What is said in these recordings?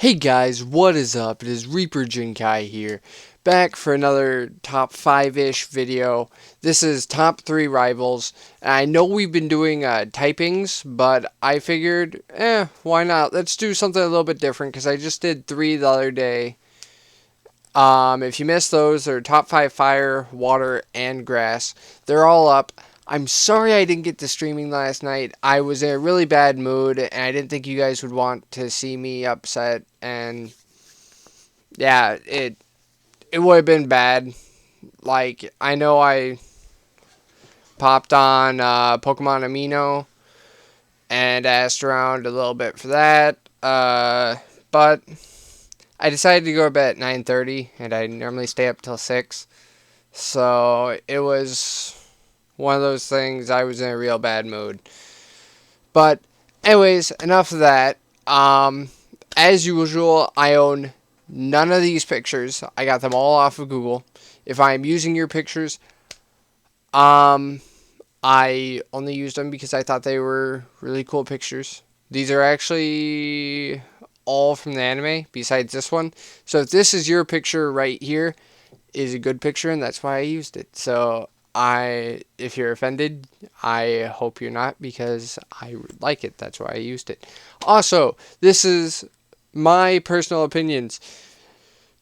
Hey guys, what is up? It is Reaper Jinkai here, back for another top 5-ish video. This is top 3 rivals, and I know we've been doing typings, but I figured, why not? Let's do something a little bit different, because I just did 3 the other day. If you missed those, they're top 5 fire, water, and grass. They're all up. I'm sorry I didn't get to streaming last night. I was in a really bad mood, and I didn't think you guys would want to see me upset. And yeah, it would have been bad. Like, I know I popped on Pokemon Amino and asked around a little bit for that. But I decided to go to bed at 9:30, and I normally stay up till 6. So it was one of those things. I was in a real bad mood. But anyways, enough of that. As usual, I own none of these pictures. I got them all off of Google. If I'm using your pictures, I only used them because I thought they were really cool pictures. These are actually all from the anime, besides this one. So if this is your picture right here, is a good picture, and that's why I used it. So if you're offended, I hope you're not, because I like it. That's why I used it. Also, this is my personal opinions.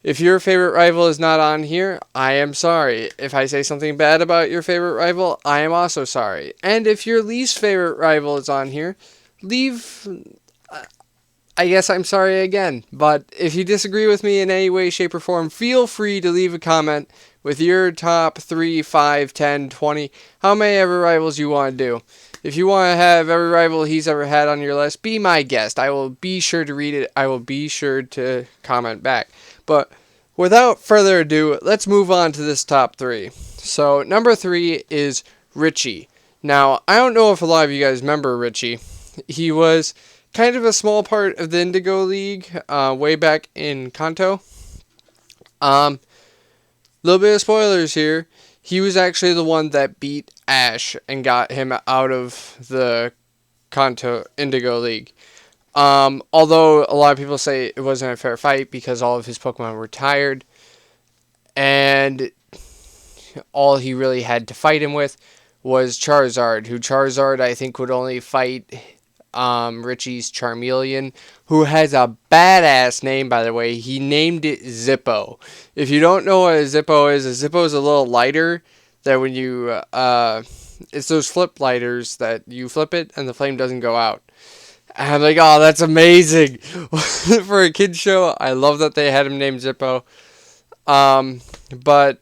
If your favorite rival is not on here, I am sorry. If I say something bad about your favorite rival, I am also sorry. And if your least favorite rival is on here, leave. I guess I'm sorry again. But if you disagree with me in any way, shape, or form, feel free to leave a comment with your top 3, 5, 10, 20, how many ever rivals you want to do. If you want to have every rival he's ever had on your list, be my guest. I will be sure to read it. I will be sure to comment back. But without further ado, let's move on to this top 3. So number 3 is Richie. Now, I don't know if a lot of you guys remember Richie. He was kind of a small part of the Indigo League way back in Kanto. Little bit of spoilers here. He was actually the one that beat Ash and got him out of the Kanto Indigo League. Although a lot of people say it wasn't a fair fight because all of his Pokemon were tired, and all he really had to fight him with was Charizard, who Charizard I think would only fight Richie's Charmeleon, who has a badass name, by the way. He named it Zippo. If you don't know what a Zippo is a little lighter that when you, it's those flip lighters that you flip it and the flame doesn't go out. And I'm like, oh, that's amazing. For a kid's show, I love that they had him named Zippo. But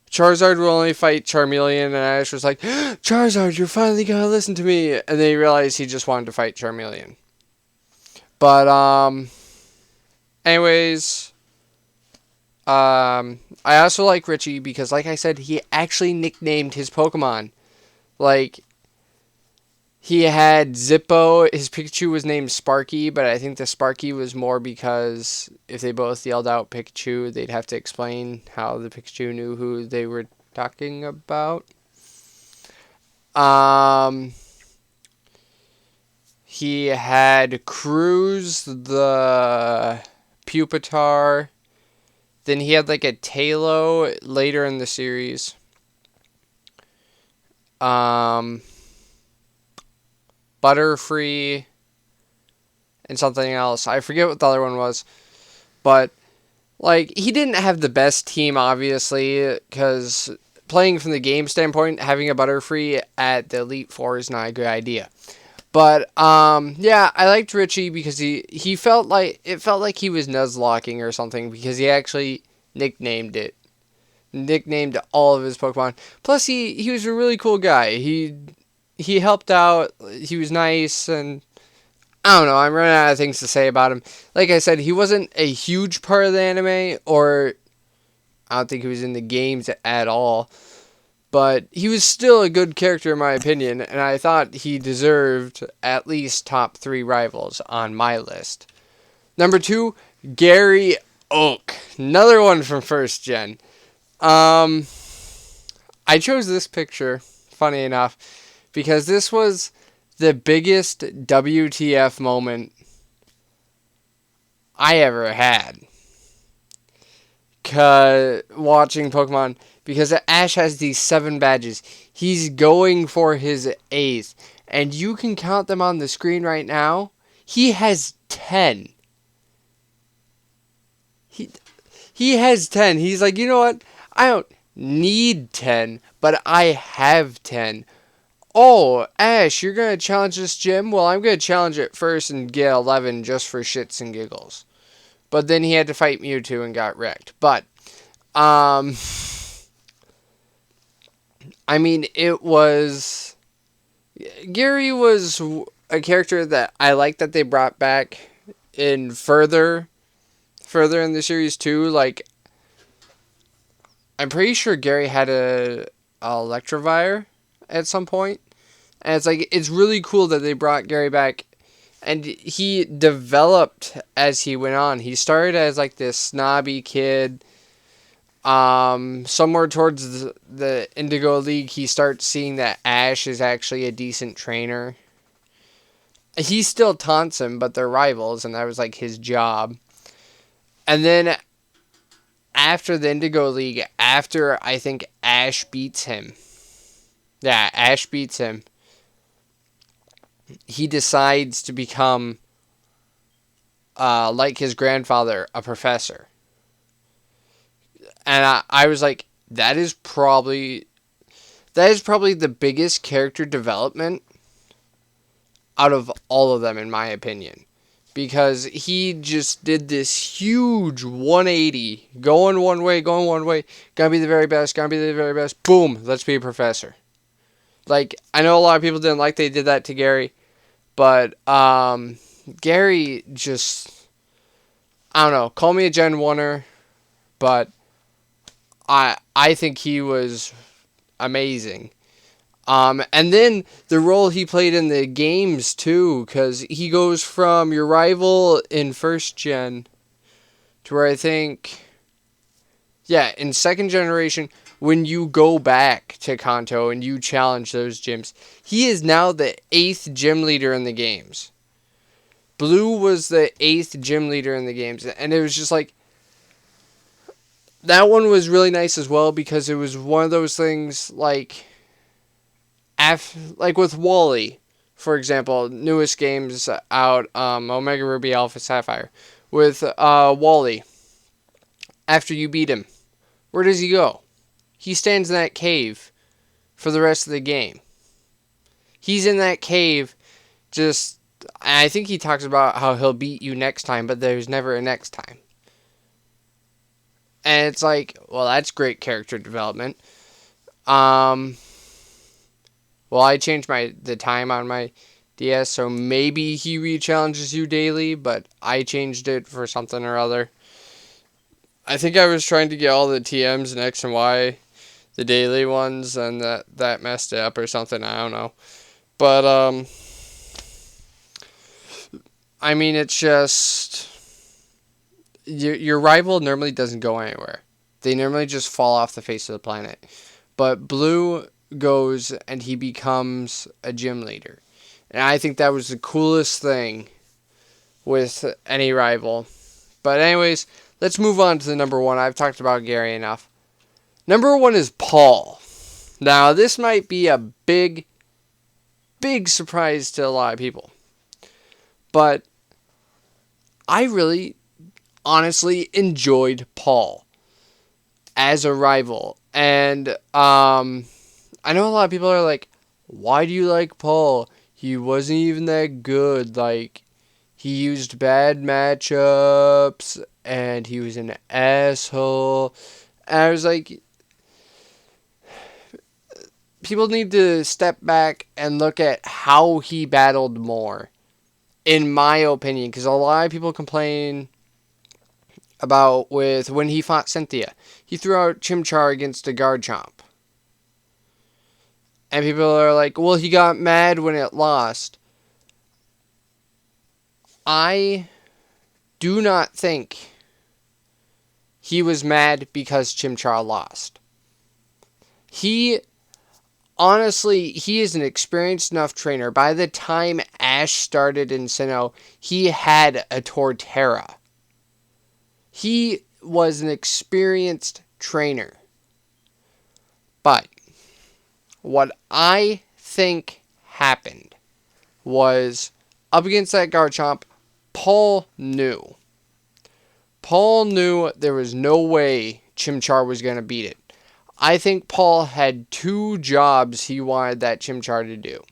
Charizard will only fight Charmeleon, and Ash was like, Charizard, you're finally gonna listen to me. And then he realized he just wanted to fight Charmeleon. But, anyways, I also like Richie because, like I said, he actually nicknamed his Pokemon. Like, he had Zippo. His Pikachu was named Sparky, but I think the Sparky was more because if they both yelled out Pikachu, they'd have to explain how the Pikachu knew who they were talking about. He had Cruz, the Pupitar. Then he had like a Tailo later in the series. Butterfree, and something else. I forget what the other one was. But, like, he didn't have the best team, obviously, because playing from the game standpoint, having a Butterfree at the Elite Four is not a good idea. But, yeah, I liked Richie because he felt like he was Nuzlocking or something, because he actually nicknamed all of his Pokemon. Plus, he was a really cool guy. He helped out, he was nice, and I don't know, I'm running out of things to say about him. Like I said, he wasn't a huge part of the anime, or I don't think he was in the games at all, but he was still a good character in my opinion, and I thought he deserved at least top 3 rivals on my list. Number 2, Gary Oak. Another one from First Gen. I chose this picture, funny enough, because this was the biggest WTF moment I ever had watching Pokemon, because Ash has these 7 badges. He's going for his 8th, and you can count them on the screen right now. He has 10. He has 10. He's like, you know what? I don't need 10, but I have 10. Oh, Ash, you're going to challenge this gym? Well, I'm going to challenge it first and get 11 just for shits and giggles. But then he had to fight Mewtwo and got wrecked. But, I mean, it was... Gary was a character that I like that they brought back in further in the series too. Like, I'm pretty sure Gary had a Electivire at some point. And it's like, it's really cool that they brought Gary back. And he developed as he went on. He started as like this snobby kid. Somewhere towards the Indigo League, he starts seeing that Ash is actually a decent trainer. He still taunts him, but they're rivals, and that was like his job. And then after the Indigo League, after I think Ash beats him. Yeah, Ash beats him. He decides to become, like his grandfather, a professor. And I was like, that is probably the biggest character development out of all of them, in my opinion. Because he just did this huge 180, going one way, gotta be the very best, boom, let's be a professor. Like, I know a lot of people didn't like they did that to Gary, but Gary just, I don't know, call me a Gen 1er, but I think he was amazing. And then the role he played in the games too, because he goes from your rival in first gen to where I think, yeah, in second generation, when you go back to Kanto and you challenge those gyms, he is now the 8th gym leader in the games. Blue was the 8th gym leader in the games, and it was just like, that one was really nice as well, because it was one of those things like with Wally, for example, newest games out, Omega Ruby Alpha Sapphire, with Wally. After you beat him, where does he go? He stands in that cave for the rest of the game. He's in that cave, just, I think he talks about how he'll beat you next time, but there's never a next time. And it's like, well, that's great character development. Well, I changed the time on my DS, so maybe he re-challenges you daily, but I changed it for something or other. I think I was trying to get all the TMs and X and Y, the daily ones, and that messed it up or something, I don't know. But, I mean, it's just, your rival normally doesn't go anywhere. They normally just fall off the face of the planet. But Blue goes and he becomes a gym leader. And I think that was the coolest thing with any rival. But anyways, let's move on to the number 1. I've talked about Gary enough. Number 1 is Paul. Now, this might be a big surprise to a lot of people. But I really, honestly enjoyed Paul as a rival. And I know a lot of people are like, why do you like Paul? He wasn't even that good. Like, he used bad matchups, and he was an asshole. And I was like, people need to step back and look at how he battled more, in my opinion. Because a lot of people complain about with when he fought Cynthia. He threw out Chimchar against a Garchomp. And people are like, well, he got mad when it lost. I do not think he was mad because Chimchar lost. Honestly, he is an experienced enough trainer. By the time Ash started in Sinnoh, he had a Torterra. He was an experienced trainer. But what I think happened was up against that Garchomp, Paul knew. Paul knew there was no way Chimchar was going to beat it. I think Paul had two jobs he wanted that Chimchar to do.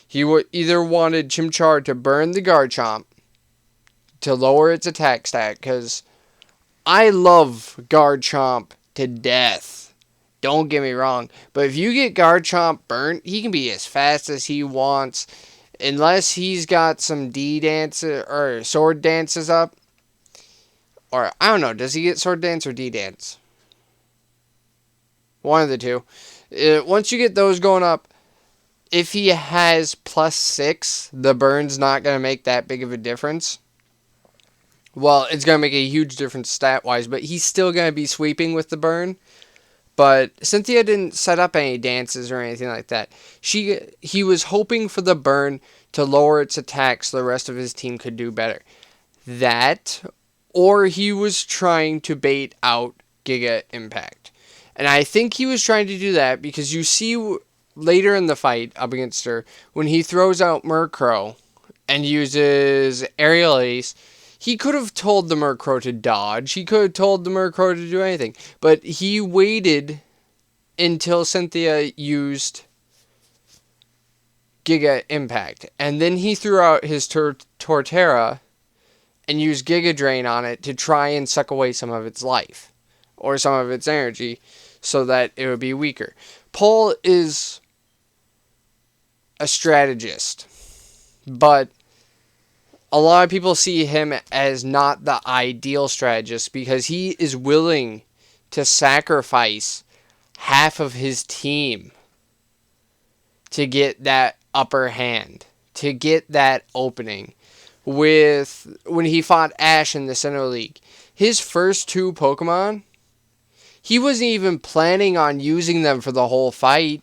He either wanted Chimchar to burn the Garchomp to lower its attack stat, because I love Garchomp to death. Don't get me wrong. But if you get Garchomp burnt, he can be as fast as he wants. Unless he's got some D-dance or sword dances up. Or, I don't know, does he get sword dance or D-dance? One of the two. Once you get those going up, if he has +6, the burn's not going to make that big of a difference. Well, it's going to make a huge difference stat-wise, but he's still going to be sweeping with the burn. But Cynthia didn't set up any dances or anything like that. He was hoping for the burn to lower its attack so the rest of his team could do better. That, or he was trying to bait out Giga Impact. And I think he was trying to do that because you see later in the fight up against her, when he throws out Murkrow and uses Aerial Ace, he could have told the Murkrow to dodge. He could have told the Murkrow to do anything. But he waited until Cynthia used Giga Impact. And then he threw out his Torterra and used Giga Drain on it to try and suck away some of its life. Or some of its energy so that it would be weaker. Paul is a strategist. But a lot of people see him as not the ideal strategist because he is willing to sacrifice half of his team to get that upper hand, to get that opening. When he fought Ash in the Sinnoh League, his first two Pokemon, he wasn't even planning on using them for the whole fight.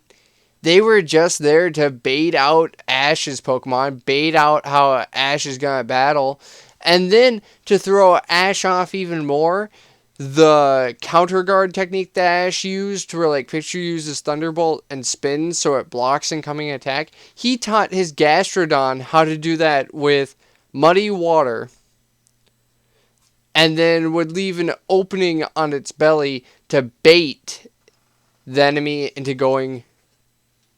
They were just there to bait out Ash's Pokemon, bait out how Ash is going to battle, and then to throw Ash off even more, the counter guard technique that Ash used, where like Pikachu uses Thunderbolt and spins so it blocks incoming attack, he taught his Gastrodon how to do that with Muddy Water, and then would leave an opening on its belly to bait the enemy into going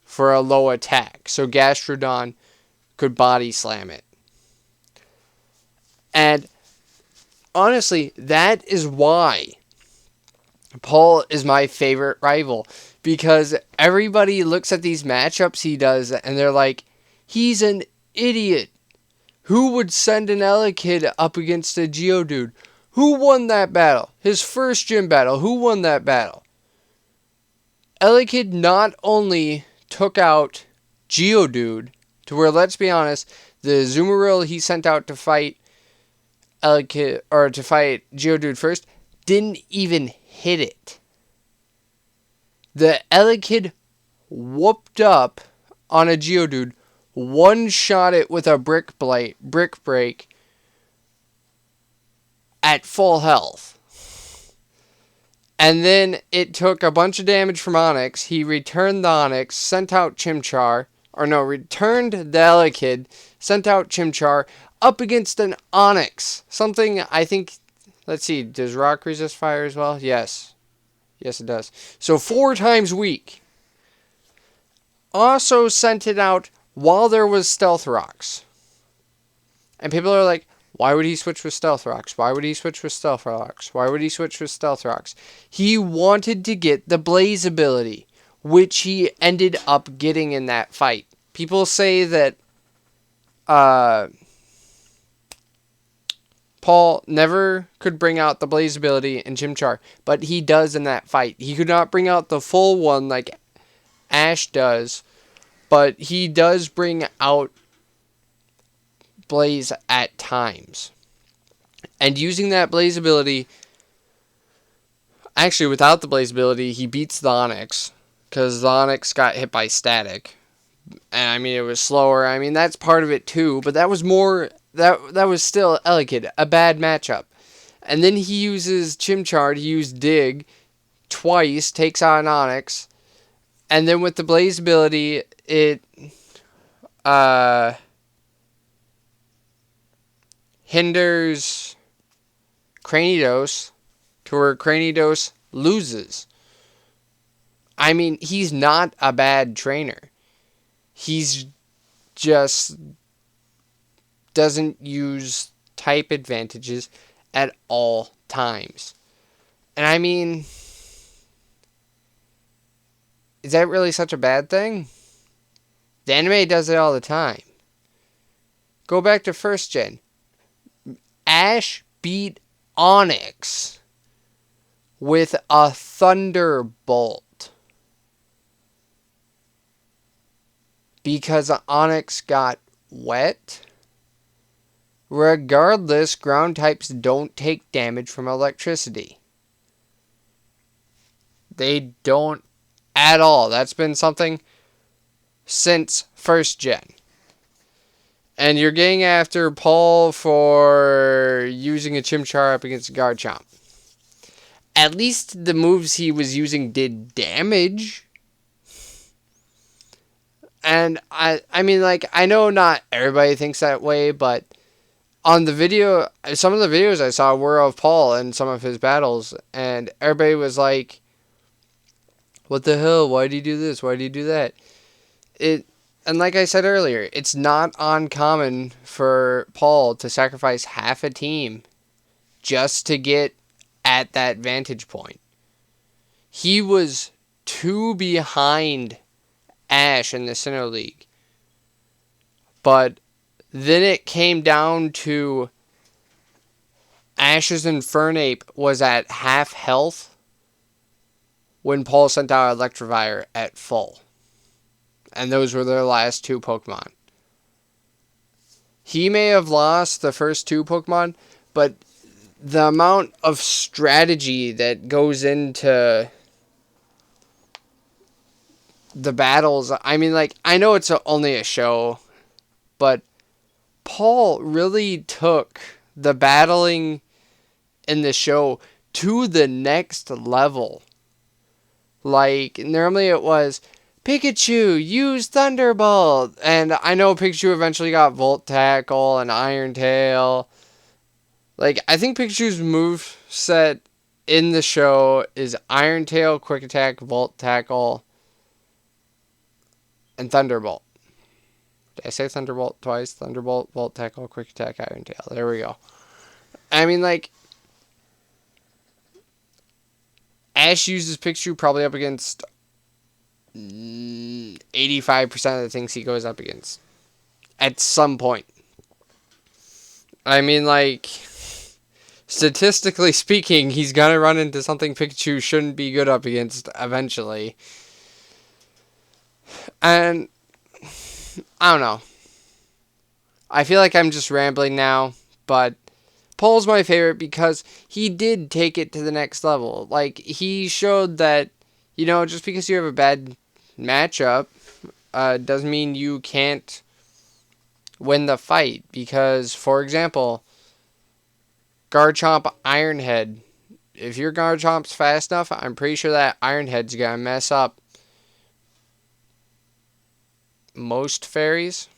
for a low attack, so Gastrodon could body slam it. And honestly, that is why Paul is my favorite rival, because everybody looks at these matchups he does and they're like, he's an idiot. Who would send an Elekid up against a Geodude? Who won that battle? His first gym battle, who won that battle? Elekid not only took out Geodude, to where, let's be honest, the Azumarill he sent out to fight Elekid, or to fight Geodude first, didn't even hit it. The Elekid whooped up on a Geodude, one-shot it with a brick break at full health. And then it took a bunch of damage from Onix. He returned the Onix, sent out Chimchar, returned the Elekid, sent out Chimchar up against an Onix. Something I think, let's see, does Rock resist fire as well? Yes. Yes, it does. So 4 times weak. Also sent it out while there was Stealth Rocks. And people are like, why would he switch with Stealth Rocks? Why would he switch with Stealth Rocks? Why would he switch with Stealth Rocks? He wanted to get the Blaze ability, which he ended up getting in that fight. People say that Paul never could bring out the Blaze ability in Chimchar, but he does in that fight. He could not bring out the full one like Ash does, but he does bring out Blaze at times. And using that Blaze ability, actually without the Blaze ability, he beats the Onix, because the Onix got hit by static. And I mean, it was slower. I mean, that's part of it too, but that was more, that was still Elekid, a bad matchup. And then he uses Chimchar to use Dig twice, takes out an Onix. And then with the Blaze ability, it hinders Cranidos to where Cranidos loses. I mean, he's not a bad trainer. He's just doesn't use type advantages at all times. And I mean, is that really such a bad thing? The anime does it all the time. Go back to first gen. Ash beat Onix with a Thunderbolt because Onix got wet. Regardless, ground types don't take damage from electricity. They don't at all. That's been something since first gen. And you're getting after Paul for using a Chimchar up against Garchomp. At least the moves he was using did damage. And I mean, like, I know not everybody thinks that way, but on the video, some of the videos I saw were of Paul and some of his battles, and everybody was like, what the hell? Why do you do this? Why do you do that? And like I said earlier, it's not uncommon for Paul to sacrifice half a team just to get at that vantage point. He was 2 behind Ash in the Sinnoh League. But then it came down to Ash's Infernape was at half health when Paul sent out Electivire at full. And those were their last 2 Pokemon. He may have lost the first 2 Pokemon, but the amount of strategy that goes into the battles, I mean, like, I know it's only a show, but Paul really took the battling in the show to the next level. Like, normally it was, Pikachu, use Thunderbolt! And I know Pikachu eventually got Volt Tackle and Iron Tail. Like, I think Pikachu's move set in the show is Iron Tail, Quick Attack, Volt Tackle, and Thunderbolt. Did I say Thunderbolt twice? Thunderbolt, Volt Tackle, Quick Attack, Iron Tail. There we go. I mean, like, Ash uses Pikachu probably up against 85% of the things he goes up against. At some point. I mean, like, statistically speaking, he's going to run into something Pikachu shouldn't be good up against eventually. And I don't know. I feel like I'm just rambling now, but Paul's my favorite because he did take it to the next level. Like, he showed that, you know, just because you have a bad matchup doesn't mean you can't win the fight. Because, for example, Garchomp Ironhead. If your Garchomp's fast enough, I'm pretty sure that Ironhead's going to mess up most fairies.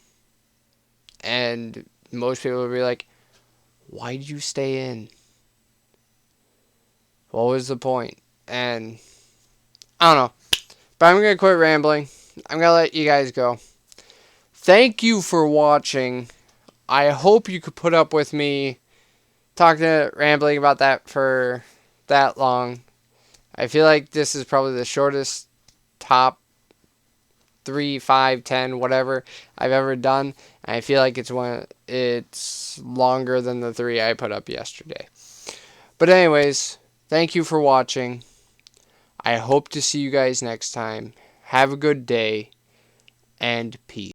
And most people will be like, why did you stay in? What was the point? And I don't know. But I'm going to quit rambling. I'm going to let you guys go. Thank you for watching. I hope you could put up with me rambling about that for that long. I feel like this is probably the shortest top 3, 5, 10, whatever I've ever done. And I feel like it's longer than the 3 I put up yesterday. But anyways, thank you for watching. I hope to see you guys next time. Have a good day, and peace.